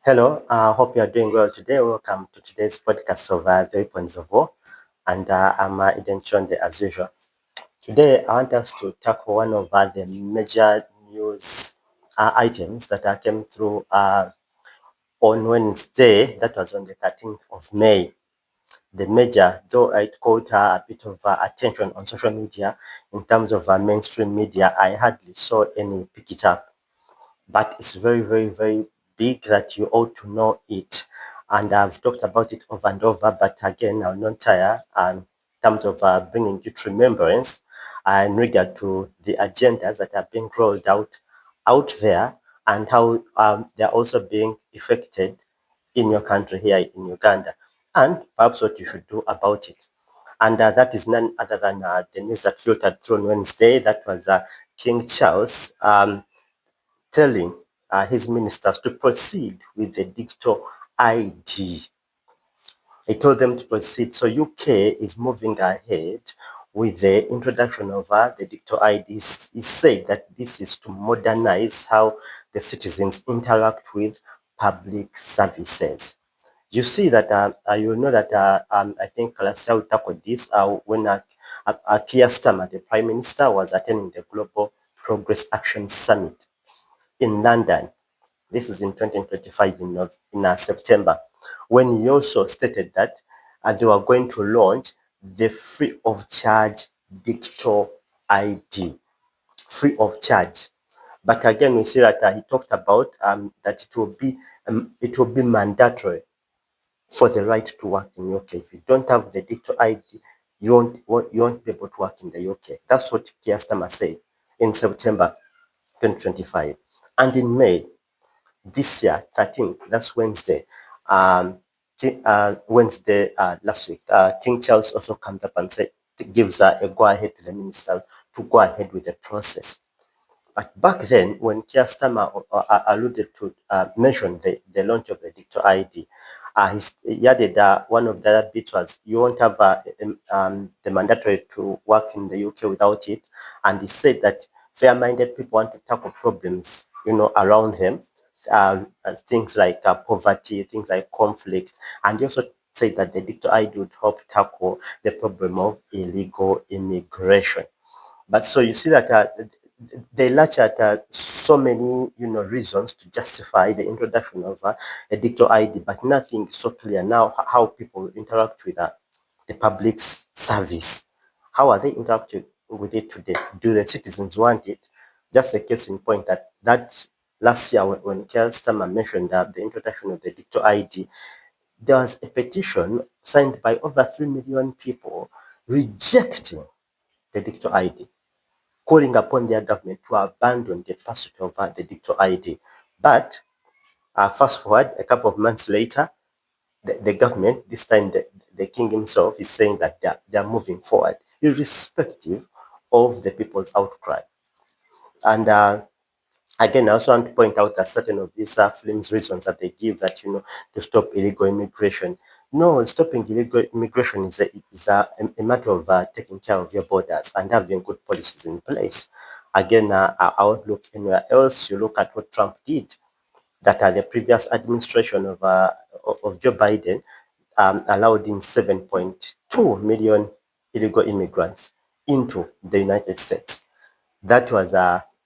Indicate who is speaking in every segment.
Speaker 1: Hello, hope you are doing well today. Welcome to today's podcast of The Weapons of War. And I'm Eden Chonde as usual. Today, I want us to tackle one of the major news items that came through on Wednesday, that was on the 13th of May. The major, though it caught a bit of attention on social media in terms of mainstream media, I hardly saw any pick it up, but it's very, very, very big that you ought to know it. And I've talked about it over and over, but again, I'll not tire in terms of bringing you to remembrance in regard to the agendas that are being rolled out there and how they're also being effected in your country here in Uganda, and perhaps what you should do about it. And that is none other than the news that filtered through on Wednesday. That was King Charles telling his ministers to proceed with the digital ID. He told them to proceed. So UK is moving ahead with the introduction of the digital IDs. He said that this is to modernize how the citizens interact with public services. You see that you know that I think Kalasau tackled this when Keir Starmer, the Prime Minister, was attending the Global Progress Action Summit in London. This is in 2025 in September, when he also stated that they were going to launch the free of charge digital ID, free of charge. But again, we see that he talked about that it will be mandatory for the right to work in UK. If you don't have the digital ID, you won't be able to work in the UK. That's what Keir Starmer said in September 2025. And in May, this year, 13th, that's Wednesday. Wednesday last week, King Charles also comes up and gives a go ahead to the minister to go ahead with the process. But back then, when Keir Starmer alluded to mention the launch of the digital ID, he added one of the other bits was you won't have the mandatory to work in the UK without it, and he said that fair-minded people want to tackle problems, around them, things like poverty, things like conflict, and he also said that the digital ID would help tackle the problem of illegal immigration. But so you see that they latch at so many, reasons to justify the introduction of a digital ID, but nothing is so clear now how people interact with the public service. How are they interacting with it today? Do the citizens want it? Just a case in point that last year when Keir Starmer mentioned the introduction of the digital ID, there was a petition signed by over 3 million people rejecting the digital ID, calling upon their government to abandon the pursuit of the digital ID. But fast forward a couple of months later, the government, this time the king himself, is saying that they're moving forward, irrespective of the people's outcry. And again, I also want to point out that certain of these films reasons that they give that, to stop illegal immigration. No, stopping illegal immigration is a matter of taking care of your borders and having good policies in place. Again, I won't look anywhere else. You look at what Trump did, that the previous administration of Joe Biden allowed in 7.2 million illegal immigrants into the United States. That was,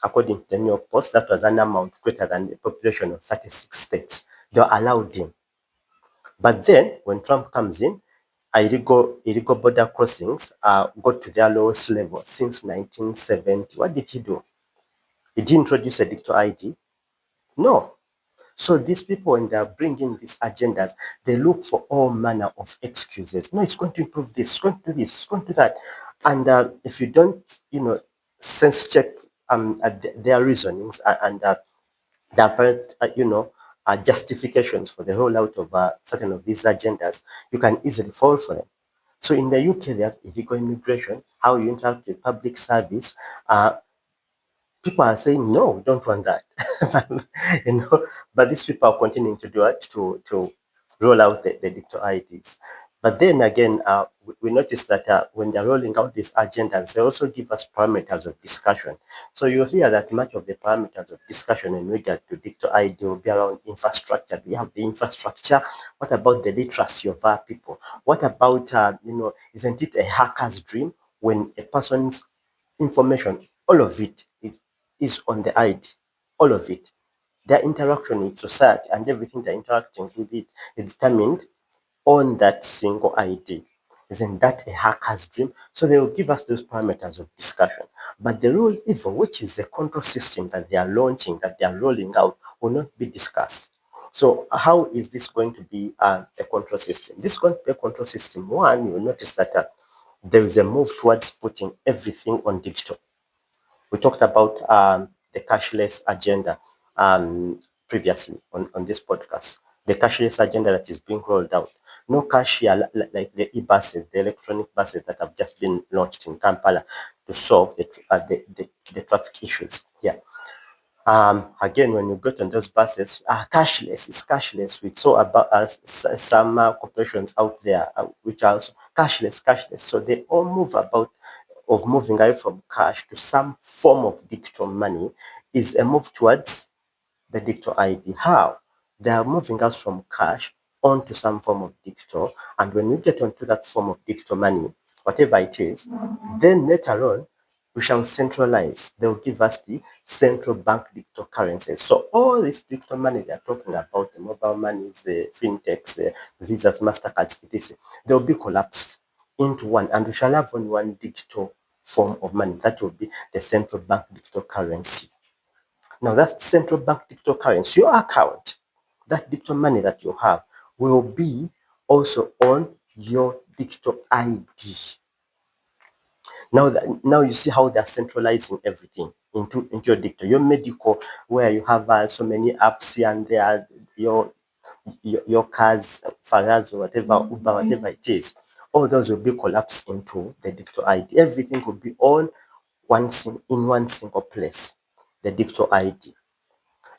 Speaker 1: according to the New York Post, that was an amount greater than the population of 36 states. They were allowed in. But then, when Trump comes in, illegal border crossings got to their lowest level since 1970. What did he do? He didn't introduce a digital ID? No. So these people, when they are bringing these agendas, they look for all manner of excuses. No, it's going to improve this, it's going to do this, it's going to do that. And if you don't, sense check their reasonings and the apparent, justifications for the rollout of certain of these agendas, you can easily fall for them. So in the UK, there's illegal immigration, how you interact with public service. People are saying, no, we don't want that. you know, but these people are continuing to do it to roll out the digital IDs. But then again, we notice that when they're rolling out these agendas, they also give us parameters of discussion. So you'll hear that much of the parameters of discussion in regard to digital ID will be around infrastructure. Do we have the infrastructure? What about the literacy of our people? What about, isn't it a hacker's dream when a person's information, all of it is on the ID, all of it. Their interaction with society and everything they're interacting with it is determined on that single ID. Isn't that a hacker's dream? So they will give us those parameters of discussion. But the real evil, which is the control system that they are launching, that they are rolling out, will not be discussed. So how is this going to be a control system? This is going to be a control system. One, you will notice that there is a move towards putting everything on digital. We talked about the cashless agenda previously on this podcast. The cashless agenda that is being rolled out. No cash here, like the e-buses, the electronic buses that have just been launched in Kampala to solve the traffic issues here. Again, when you get on those buses, cashless, it's cashless. We saw about some corporations out there which are also cashless. So they all move about of moving away from cash to some form of digital money is a move towards the digital ID. How? They are moving us from cash onto some form of digital. And when we get onto that form of digital money, whatever it is, then later on, we shall centralize. They'll give us the central bank digital currencies. So all this digital money they are talking about, the mobile monies, the fintechs, the Visas, MasterCards, etc., they'll be collapsed into one. And we shall have only one digital form of money. That will be the central bank digital currency. Now that central bank digital currency, your account, that digital money that you have will be also on your digital ID. Now you see how they're centralizing everything into your digital. Your medical, where you have so many apps here and there, your cars, Faraz or whatever, Uber, whatever it is, all those will be collapsed into the digital ID. Everything will be on in one single place, the digital ID.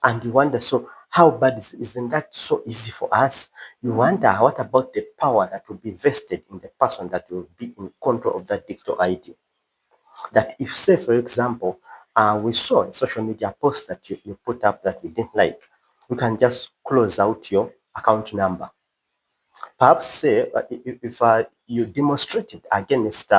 Speaker 1: And you wonder, so how bad isn't that so easy for us? You wonder, what about the power that will be vested in the person that will be in control of that digital ID? That if, say, for example, we saw a social media post that you put up that we didn't like, we can just close out your account number. Perhaps say if you demonstrated against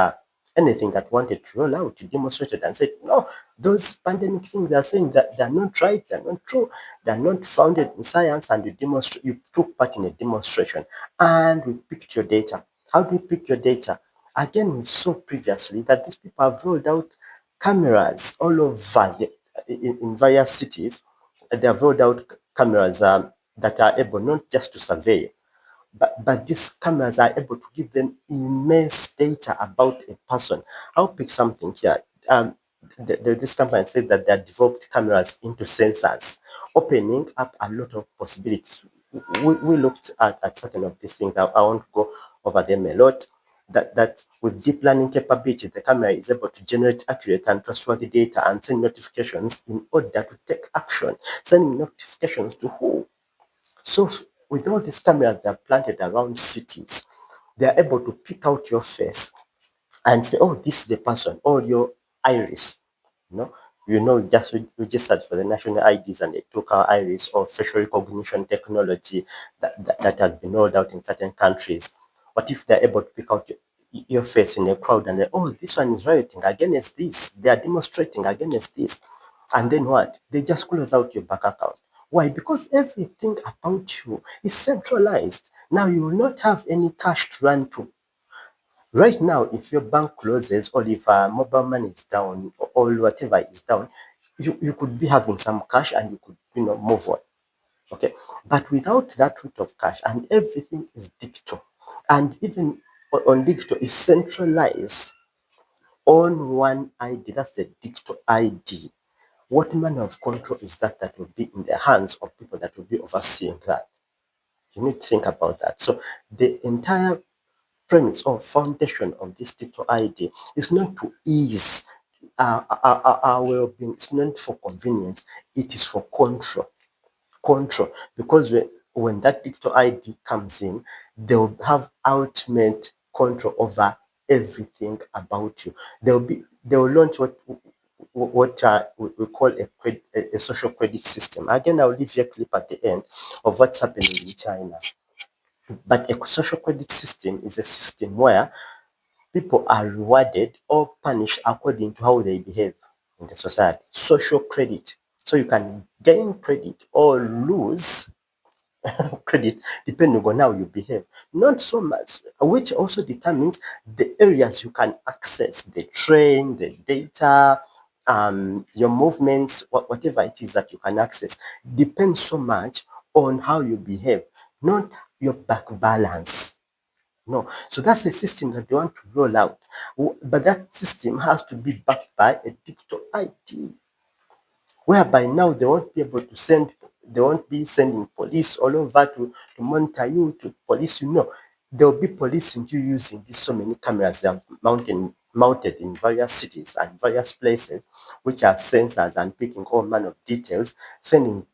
Speaker 1: anything that wanted to roll out, you demonstrated and said, no, those pandemic things they are saying that they're not right, they're not true, they're not founded in science, and you took part in a demonstration and we picked your data. How do we pick your data? Again, we saw previously that these people have rolled out cameras all over in various cities. They have rolled out cameras that are able not just to survey, but these cameras are able to give them immense data about a person. I'll pick something here. This company said that they have developed cameras into sensors, opening up a lot of possibilities. We looked at certain of these things. I won't go over them a lot. That with deep learning capability, the camera is able to generate accurate and trustworthy data and send notifications in order to take action. Sending notifications to who? So with all these cameras that are planted around cities, they are able to pick out your face and say, oh, this is the person, or your iris. You know, just we just search for the national IDs and they took our iris or facial recognition technology that has been rolled out in certain countries. What if they're able to pick out your face in a crowd and they, oh, this one is rioting against this, they are demonstrating against this. And then what? They just close out your bank account. Why? Because everything about you is centralized. Now you will not have any cash to run to. Right now, if your bank closes or if mobile money is down or whatever is down, you could be having some cash and you could, move on. Okay. But without that route of cash and everything is digital, and even on digital is centralized on one ID, that's the digital ID. What manner of control is that will be in the hands of people that will be overseeing that? You need to think about that. So the entire premise or foundation of this digital ID is not to ease our well-being. It's not for convenience. It is for control. Control, because when that digital ID comes in, they'll have ultimate control over everything about you. They'll launch what we call a social credit system. Again, I'll leave you a clip at the end of what's happening in China. But a social credit system is a system where people are rewarded or punished according to how they behave in the society. Social credit. So you can gain credit or lose credit depending on how you behave. Not so much, which also determines the areas you can access, the train, the data, your movements, whatever it is that you can access, depends so much on how you behave, not your bank balance. No. So that's a system that they want to roll out. But that system has to be backed by a digital ID, whereby now they won't be sending police all over to monitor you, to police you. No, they'll be policing you using these so many cameras that are mounted in various cities and various places, which are sensors and picking all manner of details, sending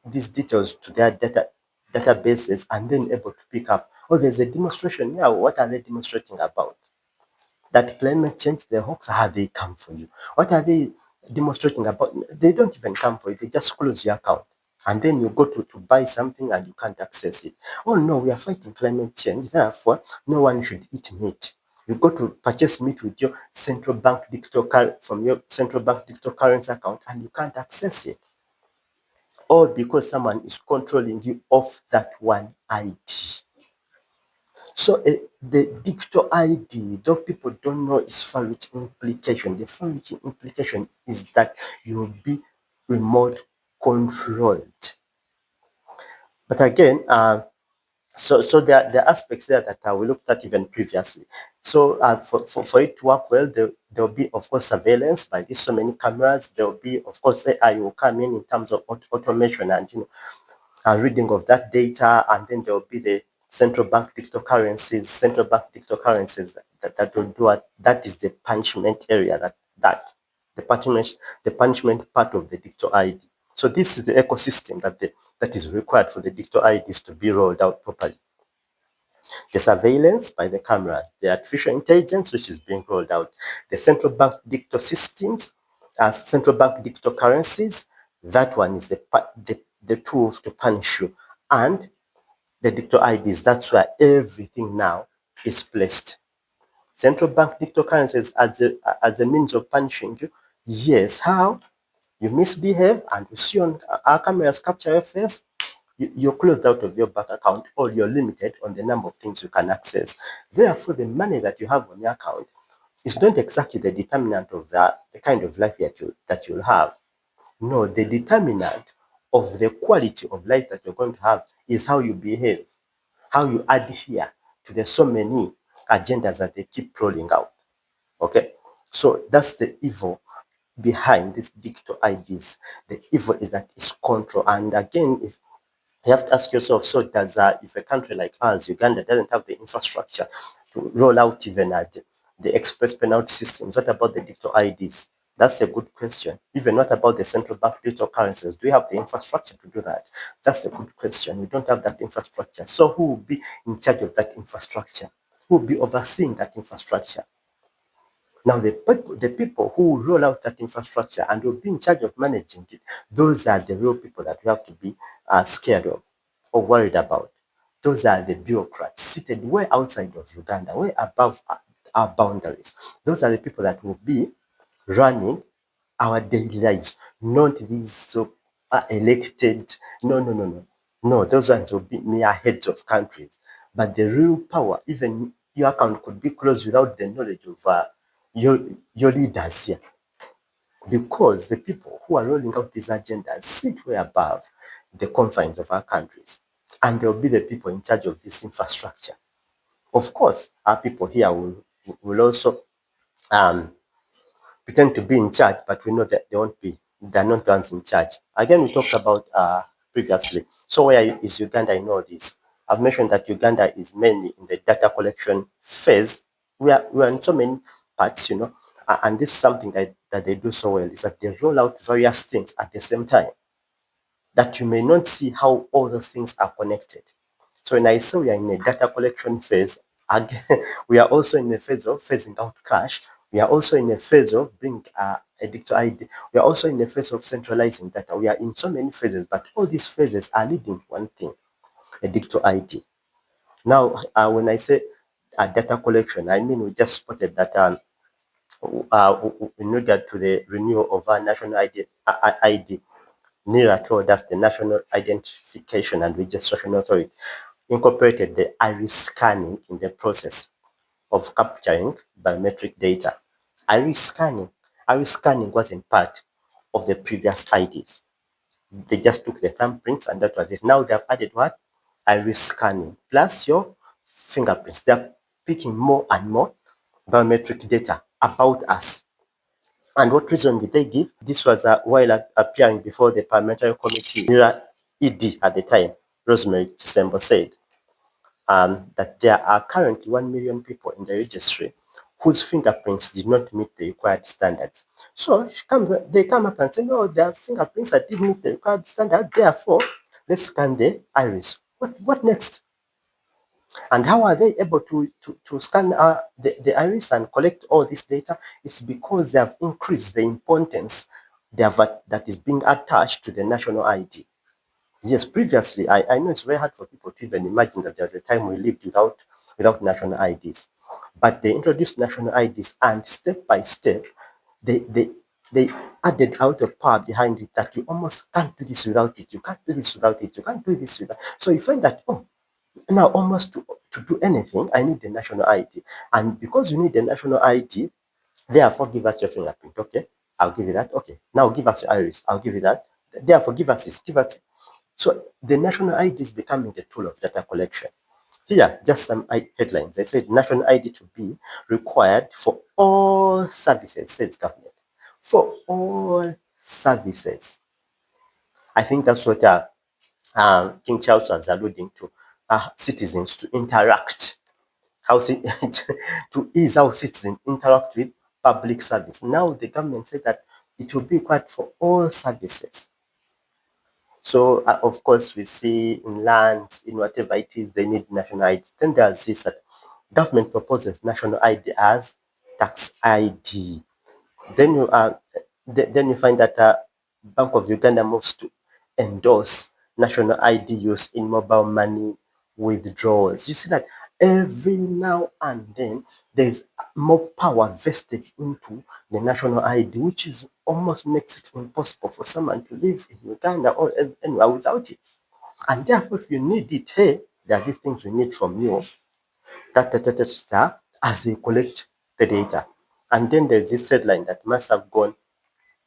Speaker 1: these details to their databases, and then able to pick up, oh, there's a demonstration. Yeah, what are they demonstrating about? That climate change, the hoax, how they come for you? What are they demonstrating about? They don't even come for you. They just close your account. And then you go to buy something and you can't access it. Oh no, we are fighting climate change. Therefore, no one should eat meat. You go to purchase meat with your central bank from your central bank digital currency account and you can't access it. All because someone is controlling you off that one ID. So the digital ID, though people don't know its far-reaching implication, the far-reaching implication is that you'll be remote controlled. But again, so there are aspects there that we looked at even previously. So for it to work well, there'll be, of course, surveillance by these so many cameras. There'll be, of course, AI will come in terms of automation and, reading of that data, and then there will be the central bank digital currencies that will do it. That is the punishment area the punishment part of the digital ID. So this is the ecosystem that is required for the digital IDs to be rolled out properly. The surveillance by the camera, the artificial intelligence which is being rolled out, the central bank digital systems, central bank digital currencies, that one is the tool to punish you. And the digital IDs, that's where everything now is placed. Central bank digital currencies as a means of punishing you. Yes, how? You misbehave and we see on our cameras capture your face, you're closed out of your bank account or you're limited on the number of things you can access. Therefore, the money that you have on your account is not exactly the determinant of the kind of life that you'll have. No, the determinant of the quality of life that you're going to have is how you behave, how you adhere to the so many agendas that they keep rolling out. Okay, so that's the evil behind these digital IDs. The evil is that it's control. And again, if you have to ask yourself, so does if a country like ours, Uganda, doesn't have the infrastructure to roll out even the express penalty systems, what about the digital IDs? That's a good question. Even what about the central bank digital currencies? Do we have the infrastructure to do that? That's a good question. We don't have that infrastructure. So who will be in charge of that infrastructure? Who will be overseeing that infrastructure? Now, the people who roll out that infrastructure and will be in charge of managing it, those are the real people that we have to be scared of or worried about. Those are the bureaucrats seated way outside of Uganda, way above our boundaries. Those are the people that will be running our daily lives, not these so elected. No, no, no, no. No, those ones will be mere heads of countries. But the real power, even your account could be closed without the knowledge of your, your leaders here. Because the people who are rolling out these agendas sit way above the confines of our countries. And they'll be the people in charge of this infrastructure. Of course, our people here will also um, pretend to be in charge, but we know that they won't be. They're not the ones in charge. Again, we talked about previously. So where is Uganda in all this? I've mentioned that Uganda is mainly in the data collection phase. We are in so many parts, and this is something that they do so well, is that they roll out various things at the same time. that you may not see how all those things are connected. So when I say we are in a data collection phase, again, we are also in a phase of phasing out cash. We are also in a phase of bringing a digital ID. We are also in a phase of centralizing data. We are in so many phases, but all these phases are leading to one thing, a digital ID. Now, when I say data collection, I mean we just spotted that in regard to the renewal of our national ID, NIRA told us the National Identification and Registration Authority incorporated the iris scanning in the process of capturing biometric data. Iris scanning wasn't part of the previous IDs. They just took the thumbprints and that was it. Now they've added what? Iris scanning plus your fingerprints. They're picking more and more biometric data about us. And what reason did they give? This was while appearing before the parliamentary committee, NIRA ED at the time, Rosemary Chisembo said that there are currently 1 million people in the registry whose fingerprints did not meet the required standards. So they come up and say, no, their fingerprints that didn't meet the required standards, therefore, let's scan the iris. What next? And how are they able to scan the iris and collect all this data? It's because they have increased the importance that is being attached to the national ID. Yes, previously, I know it's very hard for people to even imagine that there was a time we lived without national IDs. But they introduced national IDs and step by step, they, they, they added out of power behind it that you almost can't do this without it. You can't do this without it. You can't do this without. So you find that, oh, now almost to do anything, I need the national ID. And because you need the national ID, therefore give us your fingerprint. Okay, I'll give you that. Okay, now give us your iris. I'll give you that. Therefore give us this. Give us. So the national ID is becoming the tool of data collection. Here, just some headlines. They said national ID to be required for all services, says government. For all services. I think that's what King Charles was alluding to. Citizens to interact, to ease how citizens interact with public service. Now the government said that it will be required for all services. So, of course, we see in lands, in whatever it is, they need national ID. Then there's this that government proposes national ID as tax ID. Then then you find that Bank of Uganda moves to endorse national ID use in mobile money withdrawals. You see that every now and then there's more power vested into the national ID, which is almost makes it impossible for someone to live in Uganda or anywhere without it. And therefore, if you need it, hey, there are these things we need from you, as they collect the data. And then there's this headline that must have gone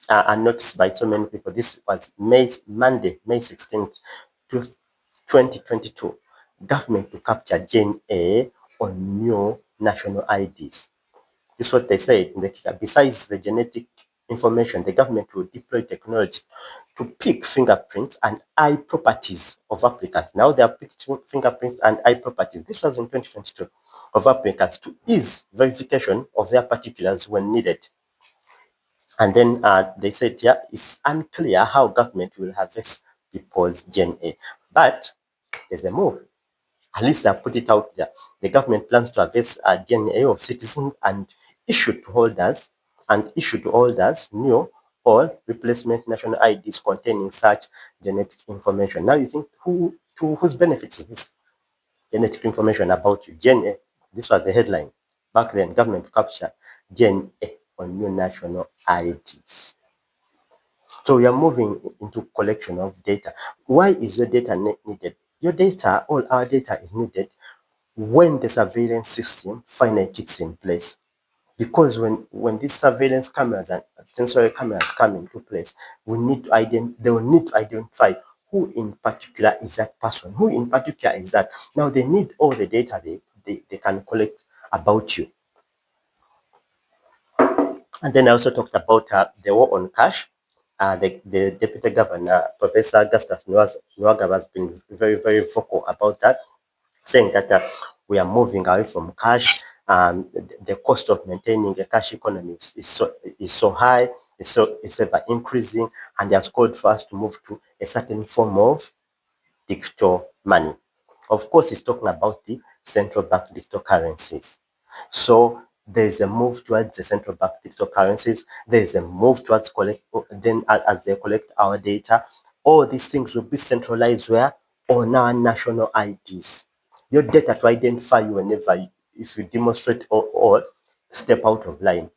Speaker 1: unnoticed by so many people. This was Monday, May 16th, 2022. Government to capture Gen A on new national IDs. This is what they said in the kicker. Besides the genetic information, the government will deploy technology to pick fingerprints and eye properties of applicants. Now they are picking fingerprints and eye properties. This was in 2022 of applicants to ease verification of their particulars when needed. And then they said, yeah, it's unclear how government will harvest people's DNA. But there's a move. At least I put it out there. The government plans to harvest DNA of citizens and issue to holders new or replacement national IDs containing such genetic information. Now you think to whose benefits is this? Genetic information about you. DNA. This was the headline. Back then, government to capture DNA on new national IDs. So we are moving into collection of data. Why is your data needed? Your data, all our data is needed when the surveillance system finally kicks in place. Because when these surveillance cameras and sensory cameras come into place, they will need to identify who in particular is that person, who in particular is that. Now they need all the data they can collect about you. And then I also talked about the war on cash. The Deputy Governor, Professor Augustus Nwagaba, has been very, very vocal about that, saying that we are moving away from cash. The cost of maintaining a cash economy is so high, it's ever increasing, and he has called for us to move to a certain form of digital money. Of course, it's talking about the central bank digital currencies. So there's a move towards the central bank digital currencies. There's a move towards then as they collect our data, all these things will be centralized where on our national IDs. Your data to identify you whenever if you demonstrate or step out of line.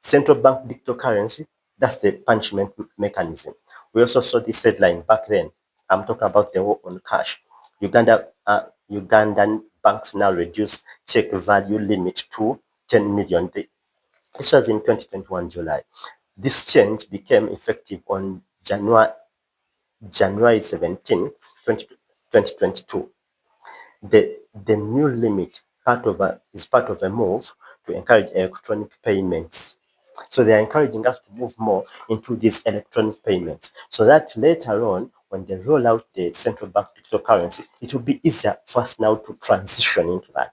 Speaker 1: Central bank digital currency, that's the punishment mechanism. We also saw this headline back then. I'm talking about the war on cash. Ugandan banks now reduce check value limit to 10 million. This was in 2021 July. This change became effective on January 17, 2022. The new limit is part of a move to encourage electronic payments. So they are encouraging us to move more into these electronic payments so that later on, when they roll out the central bank digital currency, it will be easier for us now to transition into that.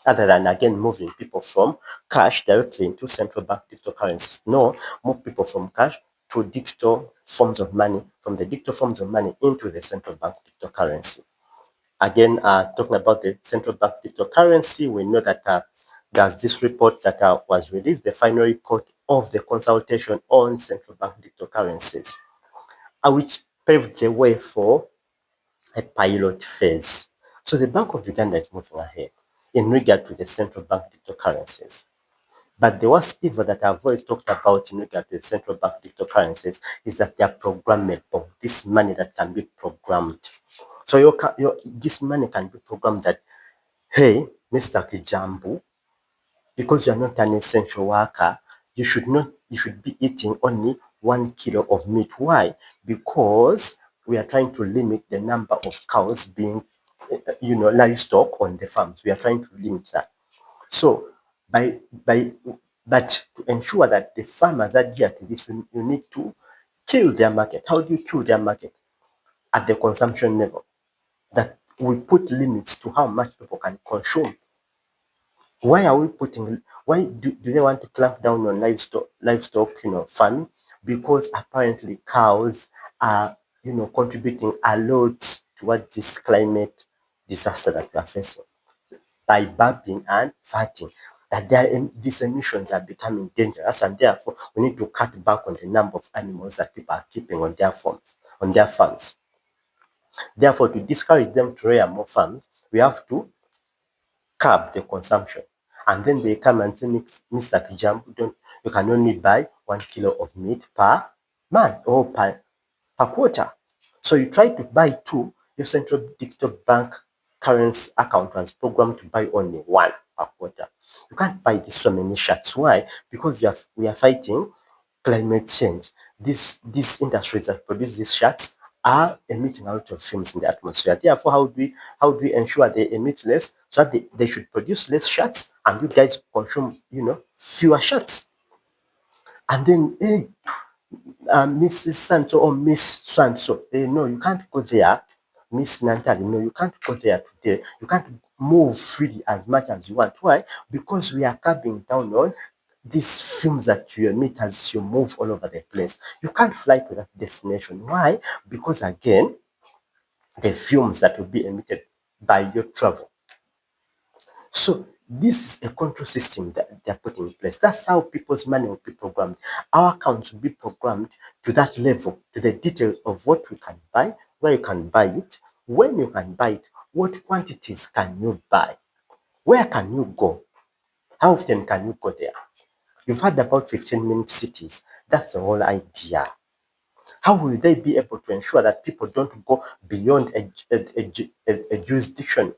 Speaker 1: Other than again moving people from cash directly into central bank digital currencies. No, move people from cash to digital forms of money, from the digital forms of money into the central bank digital currency. Again, talking about the central bank digital currency, we know that there's this report that was released, the final report of the consultation on central bank digital currencies, which paved the way for a pilot phase. So the Bank of Uganda is moving ahead in regard to the central bank digital currencies. But the worst evil that I've always talked about in regard to the central bank digital currencies is that they are programmable. This money that can be programmed. So this money can be programmed that, hey, Mr. Kijambu, because you are not an essential worker, you should be eating only 1 kilo of meat. Why? Because we are trying to limit the number of cows being, livestock on the farms. We are trying to limit that. So by but to ensure that the farmers adhere to this, you need to kill their market. How do you kill their market? At the consumption level. That we put limits to how much people can consume. Why do they want to clamp down on livestock, farming? Because apparently cows are, contributing a lot towards this climate disaster that we are facing by burping and farting. That these emissions are becoming dangerous, and therefore we need to cut back on the number of animals that people are keeping on their farms. Therefore, to discourage them to rear more farms, we have to curb the consumption. And then they come and say, Mr. Kijam, you can only buy 1 kilo of meat per month or per quarter. So you try to buy two, your central digital bank currency account was programmed to buy only one per quarter. You can't buy this so many shirts. Why? Because we are fighting climate change. These industries that produce these shirts are emitting a lot of fumes in the atmosphere. Therefore, how do we ensure they emit less so that they should produce less shirts and you guys consume, fewer shirts? And then, hey, Mrs. Santo or Miss Santo, no, you can't go there. Miss Nantali, no, you can't go there today. You can't move freely as much as you want. Why? Because we are curbing down on these fumes that you emit as you move all over the place. You can't fly to that destination. Why? Because again, the fumes that will be emitted by your travel. So this is a control system that they're putting in place. That's how people's money will be programmed. Our accounts will be programmed to that level, to the details of what we can buy, where you can buy it, when you can buy it, what quantities can you buy, where can you go, how often can you go there. You've heard about 15-minute cities. That's the whole idea. How will they be able to ensure that people don't go beyond a jurisdiction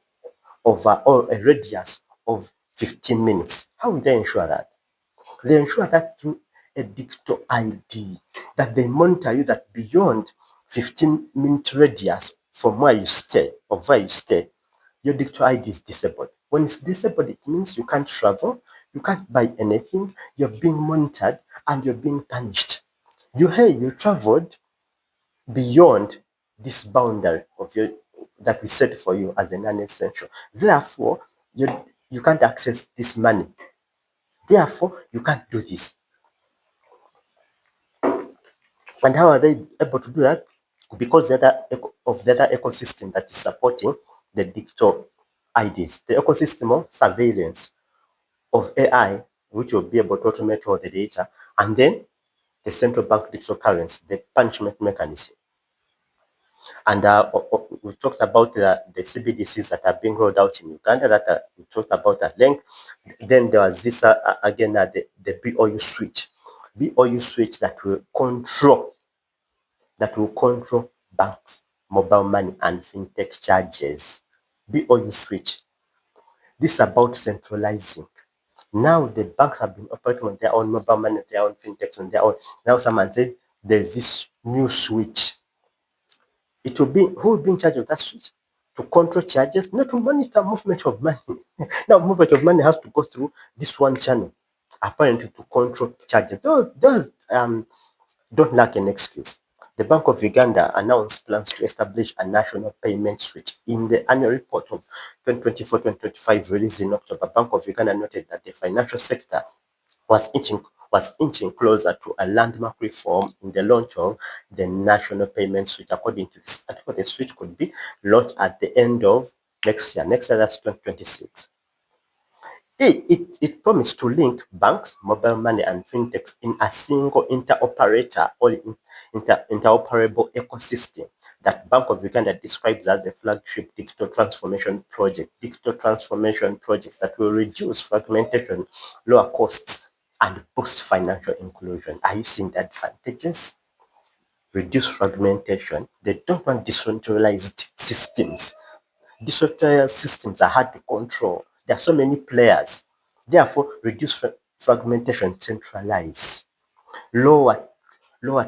Speaker 1: of or a radius of 15 minutes? How will they ensure that? They ensure that through a digital ID, that they monitor you that beyond 15-minute radius from where you stay, your digital ID is disabled. When it's disabled, it means you can't travel, you can't buy anything, you're being monitored, and you're being punished. You traveled beyond this boundary of your that we set for you as a non-essential. Therefore, you can't access this money. Therefore, you can't do this. And how are they able to do that? because of the other ecosystem that is supporting the digital IDs, the ecosystem of surveillance of AI, which will be able to automate all the data, and then the central bank digital currency, the punishment mechanism. And we talked about the CBDCs that are being rolled out in Uganda that we talked about at length. Then there was this, again, the BOU switch. BOU switch that will control banks, mobile money, and fintech charges. BOU switch. This is about centralizing. Now the banks have been operating on their own mobile money, their own fintechs on their own. Now someone said there's this new switch. It will be who will be in charge of that switch? To control charges, not to monitor movement of money. Now movement of money has to go through this one channel, apparently to control charges. Those don't lack an excuse. The Bank of Uganda announced plans to establish a national payment switch. In the annual report of 2024-2025 released in October, Bank of Uganda noted that the financial sector was inching closer to a landmark reform in the launch of the national payment switch. According to this article, the switch could be launched at the end of next year. Next year, that's 2026. It promised to link banks, mobile money, and fintechs in a single interoperator or interoperable ecosystem that Bank of Uganda describes as a flagship digital transformation project. Digital transformation projects that will reduce fragmentation, lower costs, and boost financial inclusion. Are you seeing the advantages? Reduce fragmentation. They don't want decentralized systems. Decentralized systems are hard to control. There are so many players. Therefore, reduce fragmentation, centralize, lower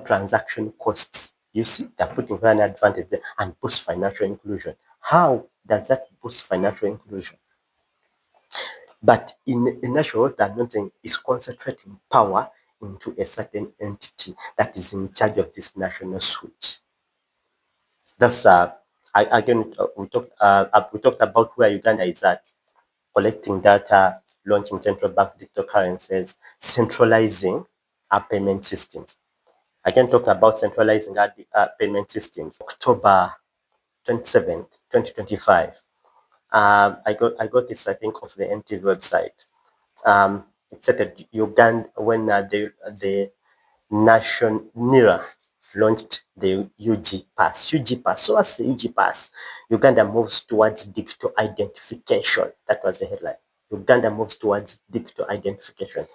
Speaker 1: transaction costs. You see, they're putting very advantage there and boost financial inclusion. How does that boost financial inclusion? But in actual, that nothing is concentrating power into a certain entity that is in charge of this national switch. That's again we talked about where Uganda is at, collecting data, launching central bank digital currencies, centralizing our payment systems. Again, talking about centralizing our payment systems. October 27th, 2025. I got this, I think, off the NTV website. It said that Uganda, when the Nation NIRA launched the UG Pass. UG Pass. So what's the UG Pass? Uganda moves towards digital identification. That was the headline. Uganda moves towards digital identification.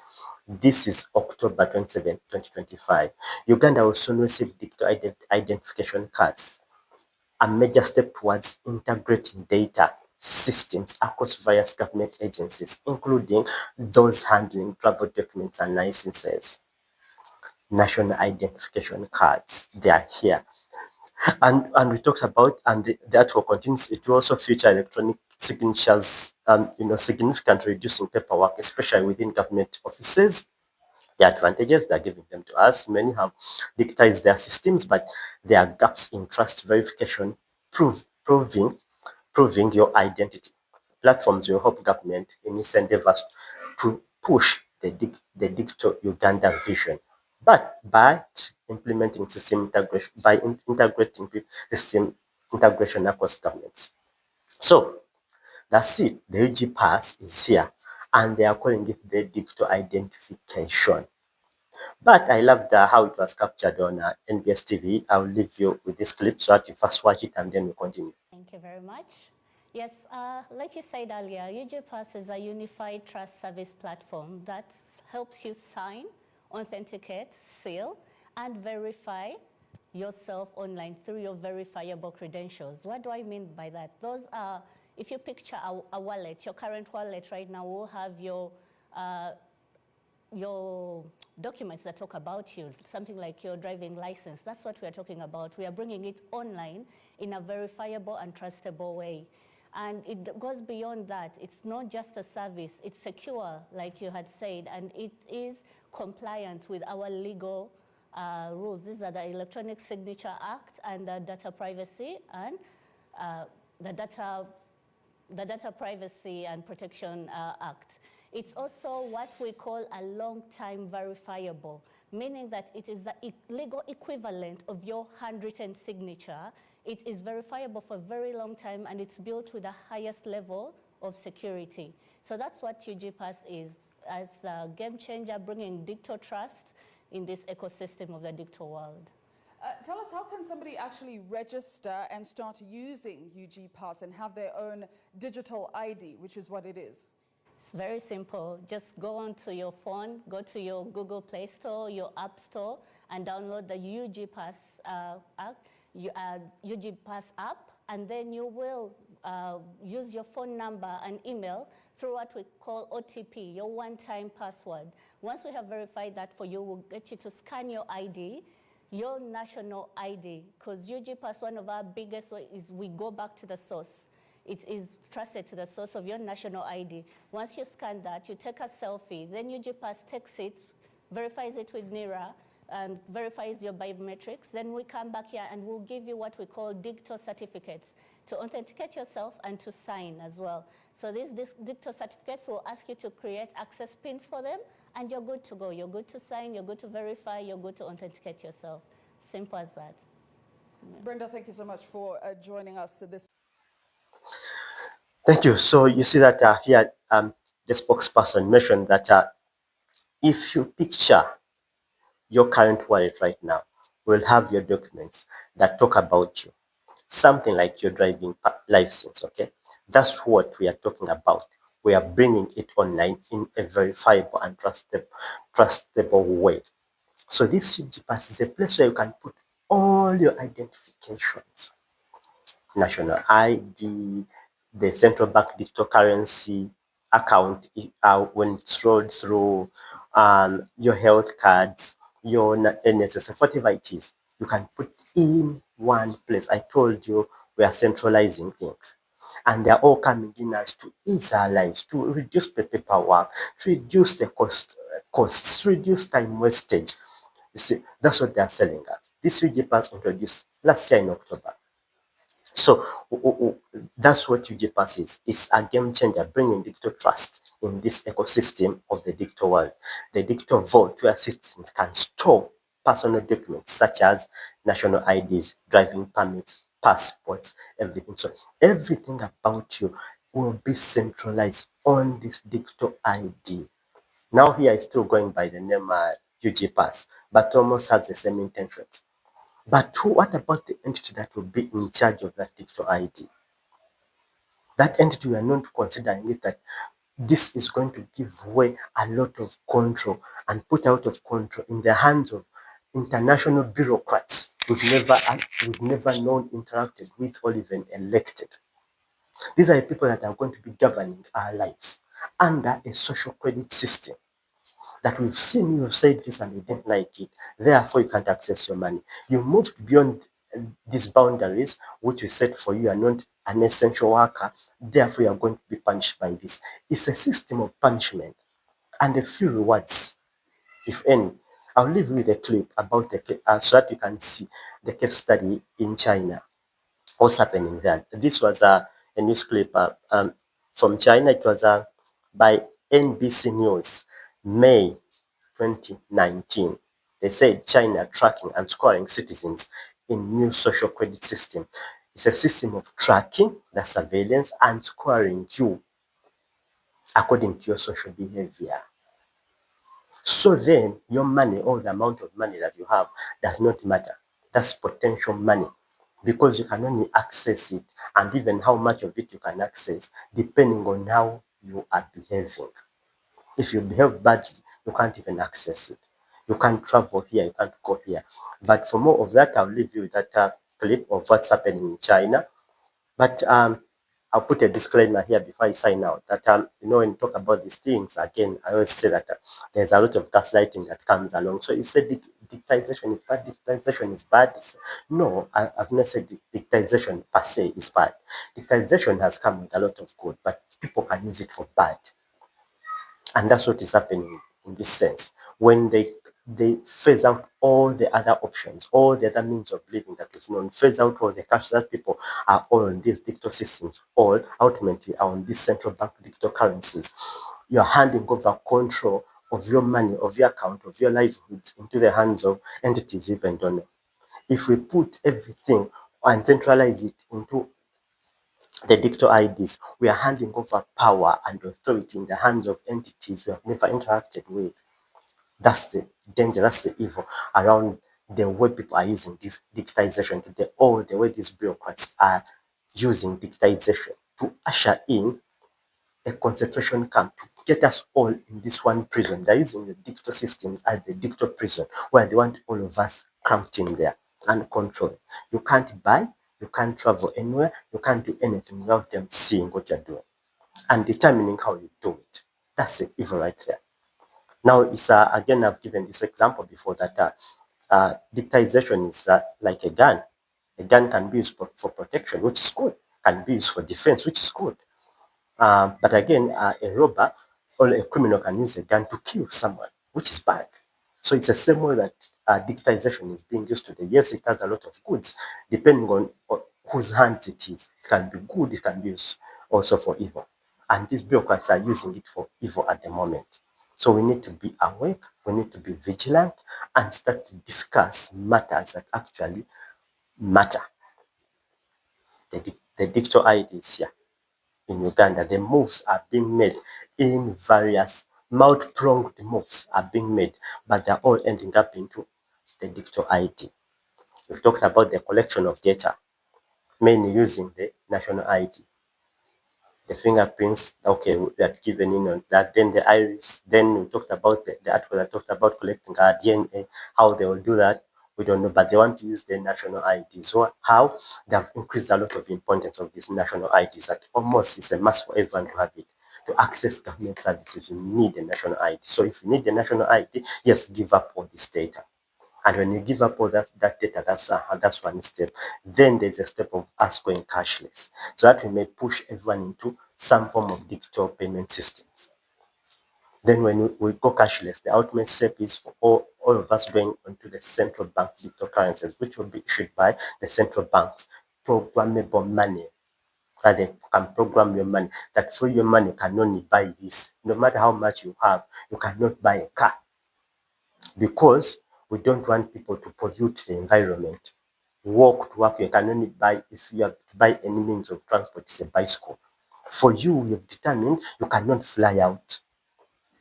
Speaker 1: This is October 27, 2025. Uganda will soon receive digital identification cards, a major step towards integrating data systems across various government agencies, including those handling travel documents and licenses. National identification cards, they are here. And we talked about, and that will continue, it will also feature electronic signatures, significantly reducing paperwork, especially within government offices. The advantages they're giving them to us, many have digitized their systems, but there are gaps in trust verification, proving your identity. Platforms will help government in its endeavors to push the digital Uganda vision. But by implementing system integration, integrating system integration across governments. So that's it. The UG Pass is here, and they are calling it the digital identification. But I loved how it was captured on NBS TV. I'll leave you with this clip so that you first watch it and then we continue.
Speaker 2: Thank you very much. Yes, like you said earlier, UGPass is a unified trust service platform that helps you sign, authenticate, seal, and verify yourself online through your verifiable credentials. What do I mean by that? Those are, if you picture a wallet, your current wallet right now will have your documents that talk about you, something like your driving license. That's what we are talking about. We are bringing it online in a verifiable and trustable way. And it goes beyond that. It's not just a service, it's secure, like you had said, and it is compliant with our legal rules. These are the Electronic Signature Act and the Data Privacy and the Data Privacy and Protection Act. It's also what we call a long-time verifiable, meaning that it is the legal equivalent of your handwritten signature. It is verifiable for a very long time, and it's built with the highest level of security. So that's what UGPass is, as a game changer, bringing digital trust in this ecosystem of the digital world.
Speaker 3: Tell us, how can somebody actually register and start using UGPass and have their own digital ID, which is what it is?
Speaker 2: It's very simple. Just go onto your phone, go to your Google Play Store, your App Store, and download the UGPass UGPass app, and then you will use your phone number and email through what we call OTP, your one-time password. Once we have verified that for you, we'll get you to scan your ID, your national ID, because UGPass, one of our biggest ways is we go back to the source. It is trusted to the source of your national ID. Once you scan that, you take a selfie, then UGPass takes it, verifies it with NIRA, and verifies your biometrics. Then we come back here and we'll give you what we call digital certificates to authenticate yourself and to sign as well. So these digital certificates will ask you to create access pins for them, and you're good to go. You're good to sign, you're good to verify, you're good to authenticate yourself. Simple as that.
Speaker 3: Brenda, thank you so much for joining us this.
Speaker 1: Thank you. So you see that here the spokesperson mentioned that if you picture your current wallet right now, will have your documents that talk about you. Something like your driving license, okay? That's what we are talking about. We are bringing it online in a verifiable and trustable way. So this UGPass is a place where you can put all your identifications, national ID, the central bank digital currency account when it's rolled through, your health cards, your NSS, whatever it is, you can put in one place. I told you we are centralizing things. And they're all coming in as to ease our lives, to reduce the paperwork, to reduce the costs, to reduce time wastage. You see, that's what they're selling us. This UGPass introduced last year in October. So that's what UGPass is. It's a game changer, bringing digital trust in this ecosystem of the digital world. The digital vault where citizens can store personal documents such as national IDs, driving permits, passports, everything. So everything about you will be centralized on this digital ID. Now here is still going by the name UGPass, but almost has the same intentions. But what about the entity that will be in charge of that digital ID? That entity, we are not considering it that this is going to give away a lot of control and put out of control in the hands of international bureaucrats we've never known, interacted with, or even elected. These are the people that are going to be governing our lives under a social credit system that we've seen. You've said this and you didn't like it, therefore you can't access your money. You moved beyond these boundaries which we set for you. You are not an essential worker, therefore you are going to be punished by this. It's a system of punishment and a few rewards, if any. I'll leave you with a clip about so that you can see the case study in China. What's happening there? This was a news clip from China. It was by NBC News, May 2019. They said China tracking and scoring citizens in new social credit system. It's a system of tracking, the surveillance, and scoring you according to your social behavior. So then your money, or the amount of money that you have, does not matter. That's potential money, because you can only access it, and even how much of it you can access depending on how you are behaving. If you behave badly, you can't even access it. You can't travel here, you can't go here. But for more of that, I'll leave you with that clip of what's happening in China. But I'll put a disclaimer here before I sign out that, when you talk about these things, again, I always say that there's a lot of gaslighting that comes along. So you said dictization is bad, dictization is bad. No, I've never said dictization per se is bad. Dictization has come with a lot of good, but people can use it for bad. And that's what is happening in this sense. When they they phase out all the other options, all the other means of living that is known, phase out all the cash that people are all on these digital systems, all ultimately are on these central bank digital currencies. You're handing over control of your money, of your account, of your livelihoods into the hands of entities you even don't know. If we put everything and centralize it into the digital IDs, we are handing over power and authority in the hands of entities we have never interacted with. That's the danger, that's the evil around the way people are using this digitization today, or the way these bureaucrats are using digitization to usher in a concentration camp to get us all in this one prison. They're using the digital systems as the digital prison where they want all of us cramped in there and controlled. You can't buy, you can't travel anywhere, you can't do anything without them seeing what you're doing and determining how you do it. That's the evil right there. Now, it's again, I've given this example before that digitization is like a gun. A gun can be used for protection, which is good, can be used for defense, which is good. But again, a robber or a criminal can use a gun to kill someone, which is bad. So it's the same way that digitization is being used today. Yes, it has a lot of goods, depending on whose hands it is. It can be good, it can be used also for evil. And these bureaucrats are using it for evil at the moment. So we need to be awake, we need to be vigilant, and start to discuss matters that actually matter. The digital IDs here in Uganda, the moves are being made in various multi-pronged moves are being made, but they're all ending up into the digital ID. We've talked about the collection of data, mainly using the national ID. The fingerprints, okay, we are given in on that. Then the iris, then we talked about the article that talked about collecting our DNA, how they will do that. We don't know, but they want to use the national ID. So how they have increased a lot of importance of these national IDs that almost it's a must for everyone to have it. To access government services, you need a national ID. So if you need the national ID, yes, give up all this data. And when you give up all that data, that's one step. Then there's a step of us going cashless, so that we may push everyone into some form of digital payment systems. Then when we go cashless, the ultimate step is for all of us going onto the central bank digital currencies, which will be issued by the central banks, programmable money. That they can program your money. That for your money, you can only buy this. No matter how much you have, you cannot buy a car, because we don't want people to pollute the environment. Walk to work, you can only buy, if you have to buy any means of transport, it's a bicycle. For you, you've determined you cannot fly out.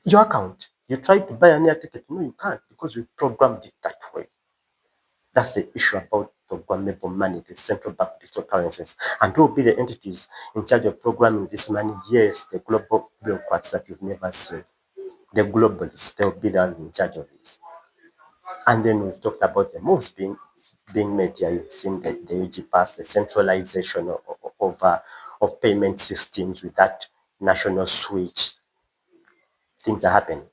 Speaker 1: Your account, you try to buy an air ticket, no, you can't, because we programmed it that way. That's the issue about programmable money, the central bank digital currencies. And who will be the entities in charge of programming this money? Yes, the global bureaucrats that you've never seen. The globalists, they'll be the ones in charge of this. And then we've talked about the moves being made here. You've seen the UG pass, the centralization of payment systems with that national switch. Things are happening.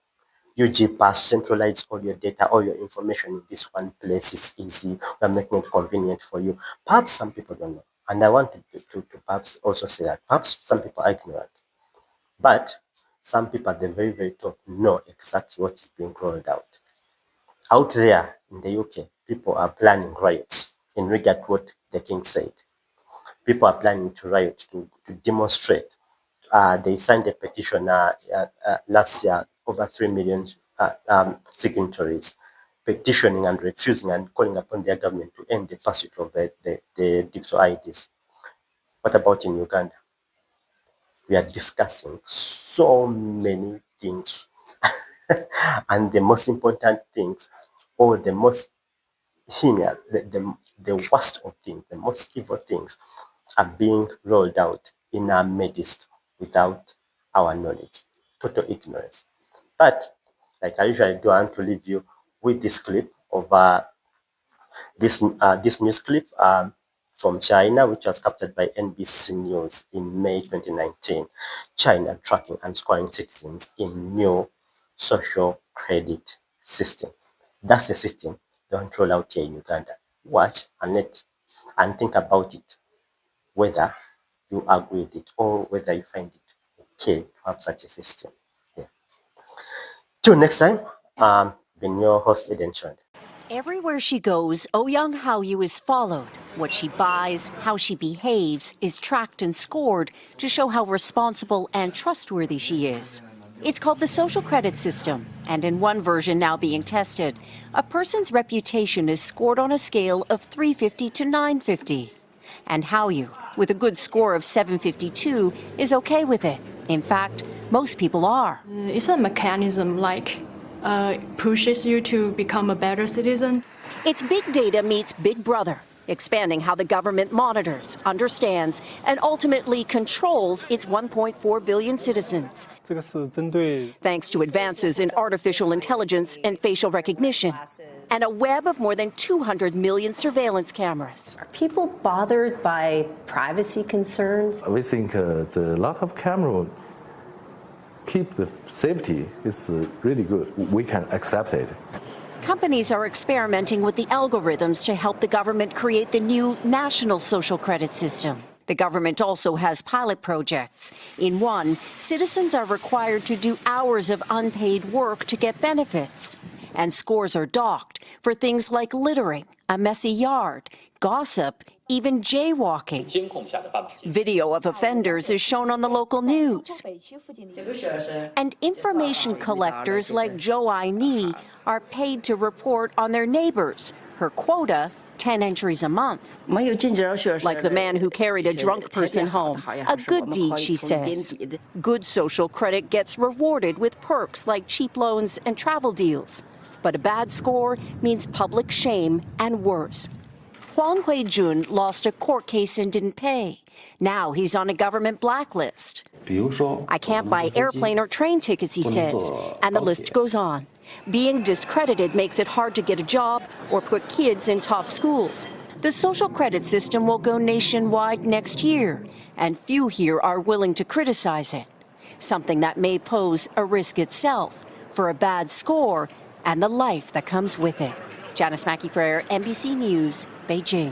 Speaker 1: UG pass, centralize all your data, all your information in this one place. It's easy. We're making it convenient for you. Perhaps some people don't know. And I want to perhaps also say that perhaps some people are ignorant. But some people at the very, very top know exactly what is being rolled out. Out there in the UK, people are planning riots in regard to what the king said. People are planning to riot, to demonstrate. They signed a petition last year, over 3 million signatories, petitioning and refusing and calling upon their government to end the pursuit of the digital IDs. What about in Uganda? We are discussing so many things. And the most important things, or the most heinous, the worst of things, the most evil things are being rolled out in our midst without our knowledge, total ignorance. But like I usually do, I want to leave you with this clip of this news clip from China, which was captured by NBC News in May 2019. China tracking and scoring citizens in new social credit system. That's the system don't roll out here in Uganda. Watch and think about it, whether you agree with it or whether you find it okay to have such a system. Yeah. Till next time, been your host, Eden Chand.
Speaker 4: Everywhere she goes, Ouyang Haoyu is followed. What she buys, how she behaves, is tracked and scored to show how responsible and trustworthy she is. It's called the social credit system, and in one version now being tested, a person's reputation is scored on a scale of 350 to 950. And Haoyu, with a good score of 752, is okay with it. In fact, most people are.
Speaker 5: It's a mechanism pushes you to become a better citizen.
Speaker 4: It's big data meets Big Brother, expanding how the government monitors, understands, and ultimately controls its 1.4 billion citizens. Thanks to advances in artificial intelligence and facial recognition, and a web of more than 200 million surveillance cameras.
Speaker 6: Are people bothered by privacy concerns?
Speaker 7: We think the lot of camera keep the safety is really good. We can accept it.
Speaker 4: Companies are experimenting with the algorithms to help the government create the new national social credit system. The government also has pilot projects. In one, citizens are required to do hours of unpaid work to get benefits. And scores are docked for things like littering, a messy yard, gossip, even jaywalking. Video of offenders is shown on the local news. And information collectors like Zhou Aini are paid to report on their neighbors. Her quota, 10 entries a month. Like the man who carried a drunk person home. A good deed, she says. Good social credit gets rewarded with perks like cheap loans and travel deals. But a bad score means public shame and worse. Huang Huijun lost a court case and didn't pay. Now he's on a government blacklist. I can't buy airplane or train tickets, he says, and the list goes on. Being discredited makes it hard to get a job or put kids in top schools. The social credit system will go nationwide next year, and few here are willing to criticize it. Something that may pose a risk itself for a bad score and the life that comes with it. Janice Mackey-Frere, NBC News, Beijing.